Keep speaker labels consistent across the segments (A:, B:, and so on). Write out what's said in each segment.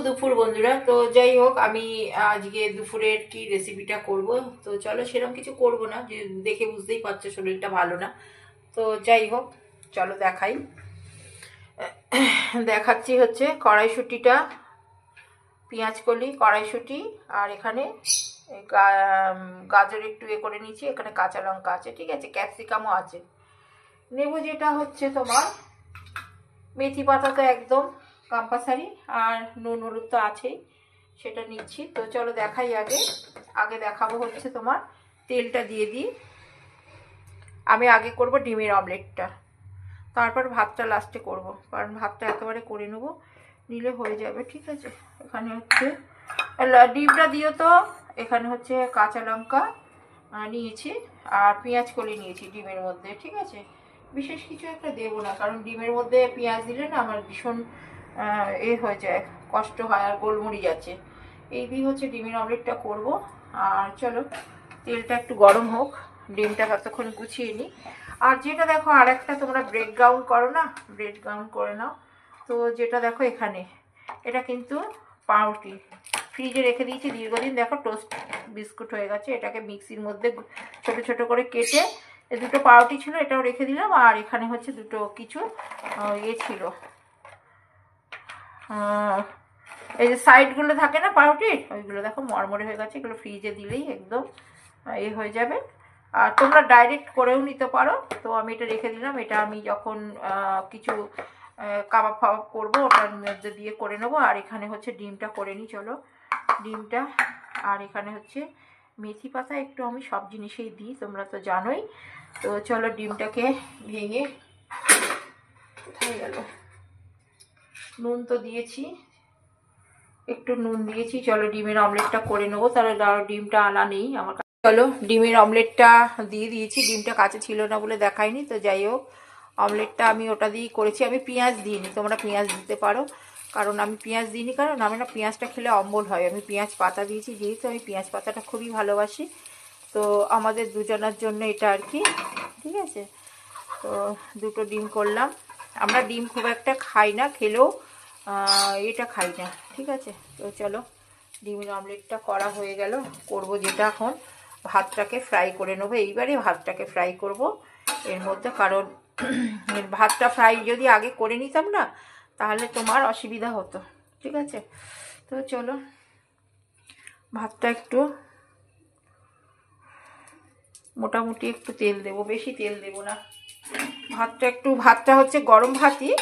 A: দুপুর বন্ধুরা। তো যাই হোক, আমি আজকে দুপুরের কি রেসিপিটা করব, তো চলো সেরকম কিছু করব না, যে দেখে বুঝতেই পারছো শরীরটা ভালো না। তো যাই হোক, চলো দেখাই। দেখাচ্ছি হচ্ছে কড়াইশুঁটিটা, পেঁয়াজ কলি, কড়াইশুঁটি, আর এখানে গাজর একটু করে নিয়েছি, এখানে কাঁচা লঙ্কা আছে, ঠিক আছে, ক্যাপসিকামও আছে, নেব যেটা হচ্ছে তোমার মেথি পাতা তো একদম কম্পালসারি, আর নুন হলুদ তো আছেই, সেটা নিচ্ছি। তো চলো দেখাই। আগে আগে দেখাবো হচ্ছে তোমার তেলটা দিয়ে দিই। আমি আগে করব ডিমের অমলেটটা, তারপর ভাতটা লাস্টে করব, কারণ ভাতটা একেবারে করে নেবো, নিলে হয়ে যাবে, ঠিক আছে। এখানে হচ্ছে ডিমটা দিও তো। এখানে হচ্ছে কাঁচা লঙ্কা নিয়েছি, আর পেঁয়াজ কলি নিয়েছি ডিমের মধ্যে, ঠিক আছে। বিশেষ কিছু একটা দেবো না, কারণ ডিমের মধ্যে পেঁয়াজ দিলে না আমার ভীষণ হয়ে যায়, কষ্ট হয়, আর গোলমরিচ আছে। এই দিয়ে হচ্ছে ডিমের অমলেটটা করব। আর চলো তেলটা একটু গরম হোক, ডিমটা ততক্ষণ গুছিয়ে নিই। আর যেটা দেখো, আর একটা তোমরা ব্রেড গ্রাউন্ড করো না, ব্রেড গ্রাউন্ড করে নাও। তো যেটা দেখো এখানে, এটা কিন্তু পাউরুটি, ফ্রিজে রেখে দিয়েছি দীর্ঘদিন, দেখো টোস্ট বিস্কুট হয়ে গেছে। এটাকে মিক্সির মধ্যে ছোট ছোট করে কেটে, দুটো পাউরুটি ছিল এটাও রেখে দিলাম, আর এখানে হচ্ছে দুটো কিছু ছিল, এই যে সাইডগুলো থাকে না পাউরুটির, ওইগুলো দেখো মরমরে হয়ে গেছে, এগুলো ফ্রিজে দিলেই একদম হয়ে যাবে। আর তোমরা ডাইরেক্ট করেও নিতে পারো। তো আমি এটা রেখে দিলাম, এটা আমি যখন কিছু কাবাব ফাবাব করবো ওটার মধ্যে দিয়ে করে নেবো। আর এখানে হচ্ছে ডিমটা করে নিই, চলো ডিমটা। আর এখানে হচ্ছে মেথি পাতা একটু আমি সব জিনিসেই দিই, তোমরা তো জানোই। তো চলো ডিমটাকে ভেঙে, কোথায় গেল, নুন তো দিয়েছি, একটু নুন দিয়েছি, চলো ডিমের অমলেটটা করে নেবো। তাহলে ডিমটা আনা নেই আমার কাছে। চলো ডিমের অমলেটটা দিয়ে দিয়েছি, ডিমটা কাছে ছিল না বলে দেখাইনি। তো যাই হোক, অমলেটটা আমি ওটা দিয়েই করেছি, আমি পেঁয়াজ দিইনি, তোমরা পেঁয়াজ দিতে পারো, কারণ আমি পেঁয়াজ দিইনি, কারণ আমি না পেঁয়াজটা খেলে অম্বল হয়। আমি পেঁয়াজ পাতা দিয়েছি, যেহেতু আমি পেঁয়াজ পাতাটা খুবই ভালোবাসি। তো আমাদের দুজনের জন্য এটা আর কি, ঠিক আছে। তো দুটো ডিম করলাম। আমরা ডিম খুব একটা খাই না, খেলেও এটা খাই না, ঠিক আছে। তো চলো ডিমের অমলেটটা করা হয়ে গেল। করব যেটা এখন, ভাতটাকে ফ্রাই করে নেবো। এইবারে ভাতটাকে ফ্রাই করব এর মধ্যে, কারণ ভাতটা ফ্রাই যদি আগে করে নিতাম না, তাহলে তোমার অসুবিধা হতো, ঠিক আছে। তো চলো ভাতটা একটু মোটামুটি একটু তেল দেবো, বেশি তেল দেবো না। ভাতটা হচ্ছে গরম ভাতই,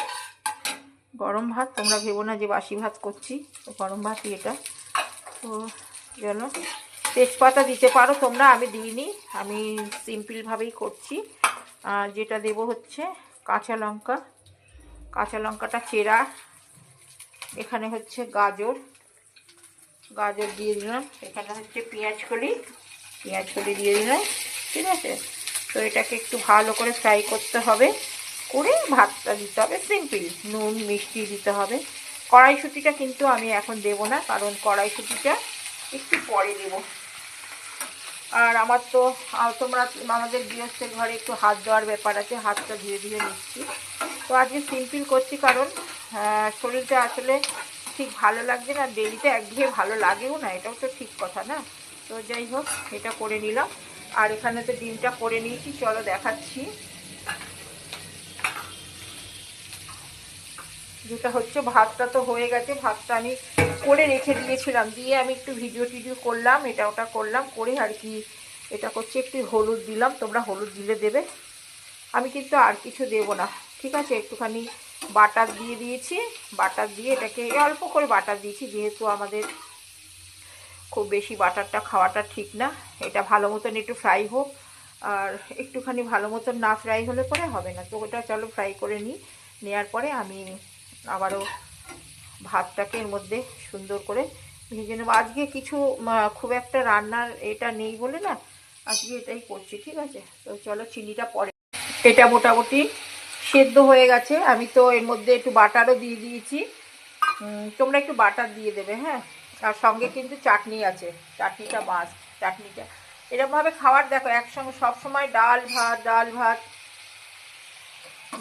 A: গরম ভাত, তোমরা ভেবো না যে বাসি ভাত করছি, তো গরম ভাতই এটা। তো চলো, তেজপাতা দিতে পারো তোমরা, আমি দিইনি, আমি সিম্পলভাবেই করছি। আর যেটা দেব হচ্ছে কাঁচা লঙ্কা, কাঁচা লঙ্কাটা চেরা, এখানে হচ্ছে গাজর, গাজর দিয়ে দিলাম, এখানে হচ্ছে পেঁয়াজ কলি দিয়ে দিলাম, ঠিক আছে। তো এটাকে একটু ভালো করে ফ্রাই করতে হবে, করে ভাতটা দিতে হবে, সিম্পল, নুন মিষ্টি দিতে হবে। কড়াইশুঁটিটা কিন্তু আমি এখন দেব না, কারণ কড়াইশুঁটিটা একটু পরে দেব। আর আমার তো আমাদের গৃহস্থের ঘরে একটু হাত দেওয়ার ব্যাপার আছে, হাতটা ধুয়ে ধুয়ে নিচ্ছি। তো আজকে সিম্পল করছি, কারণ শরীরটা আসলে ঠিক ভালো লাগছে না, ডেলিতে একঘেয়ে ভালো লাগেও না, এটাও তো ঠিক কথা না। তো যাই হোক, এটা করে নিলাম। আর এখানে তো ডিমটা করে নিয়েছি, চলো দেখাচ্ছি। যেটা হচ্ছে ভাতটা তো হয়ে গেছে, ভাতটা আমি করে রেখে দিয়েছিলাম, দিয়ে আমি একটু ভিডিও টিডিও করলাম, এটা ওটা করলাম, করে আর কি এটা করছি, একটু হলুদ দিলাম, তোমরা হলুদ দিলে দেবে, আমি কিন্তু আর কিছু দেব না, ঠিক আছে। একটুখানি বাটার দিয়ে দিয়েছি, বাটার দিয়ে এটাকে অল্প করে বাটার দিয়েছি, যেহেতু আমাদের খুব বেশি বাটারটা খাওয়াটা ঠিক না। এটা ভালো মতন একটু ফ্রাই হোক, আর একটুখানি ভালো মতন না ফ্রাই হলে পরে হবে না। তো ওটা চলো ফ্রাই করে নিই, নেওয়ার পরে আমি আবারও ভাতটাকে এর মধ্যে সুন্দর করে ভেজে নেবো। আজকে কিছু খুব একটা রান্নার এটা নেই বলে না, আজকে এটাই করছি, ঠিক আছে। তো চলো চিনিটা পরে, এটা মোটামুটি সেদ্ধ হয়ে গেছে, আমি তো এর মধ্যে একটু বাটারও দিয়ে দিয়েছি, তোমরা একটু বাটার দিয়ে দেবে, হ্যাঁ। আর সঙ্গে কিন্তু চাটনি আছে, চাটনিটা মাস্ট, চাটনিটা এরকমভাবে খাওয়ার, দেখো একসঙ্গে সবসময় ডাল ভাত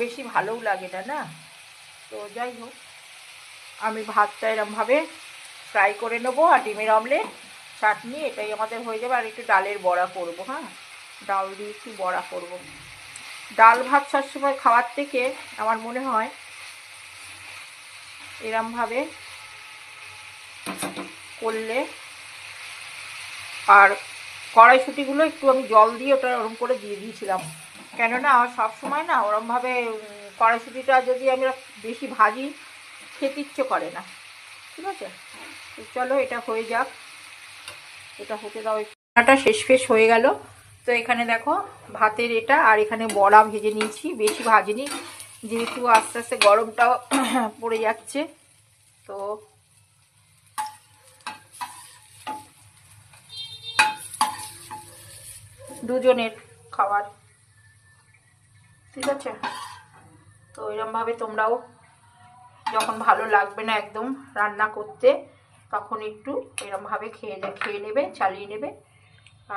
A: বেশি ভালোও লাগে না, না। তো যাই হোক, আমি ভাতটা এরমভাবে ফ্রাই করে নেবো, আর ডিমের অমলেট, চাটনি, এটাই আমাদের হয়ে যাবে। আর একটু ডালের বড়া করব, হ্যাঁ, ডাল দিয়ে একটু বড়া করব। ডাল ভাত সবসময় খাওয়ার থেকে আমার মনে হয় এরমভাবে করলে। আর কড়াইশুঁটিগুলো একটু আমি জল দিয়ে ওটা ওরম করে দিয়ে দিয়েছিলাম, কেননা সবসময় না ওরমভাবে কড়াইশুঁটিটা যদি আমরা বেশি ভাজি খেতে ইচ্ছে করে না। ঠিক আছে, তো চলো এটা হয়ে যাক, এটা হতে দাও। রান্নাটা শেষ হয়ে গেল। তো এখানে দেখো ভাতের এটা, আর এখানে বড়া ভেজে নিয়েছি, বেশি ভাজিনি যেহেতু আস্তে আস্তে গরমটাও পড়ে যাচ্ছে। তো দুজনের খাবার, ঠিক আছে। তো এরমভাবে তোমরাও যখন ভালো লাগবে না একদম রান্না করতে, তখন একটু এরমভাবে খেয়ে নেবে, চালিয়ে নেবে,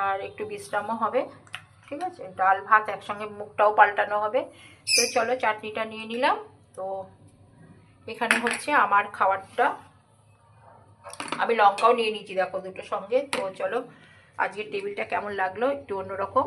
A: আর একটু বিশ্রামও হবে। ঠিক আছে, ডাল ভাত একসঙ্গে, মুখটাও পাল্টানো হবে। তো চলো চাটনিটা নিয়ে নিলাম। তো এখানে হচ্ছে আমার খাবারটা, আমি লঙ্কাও নিয়ে নিয়েছি দেখো দুটো সঙ্গে। তো চলো আজকের টেবিলটা কেমন লাগলো, একটু অন্যরকম।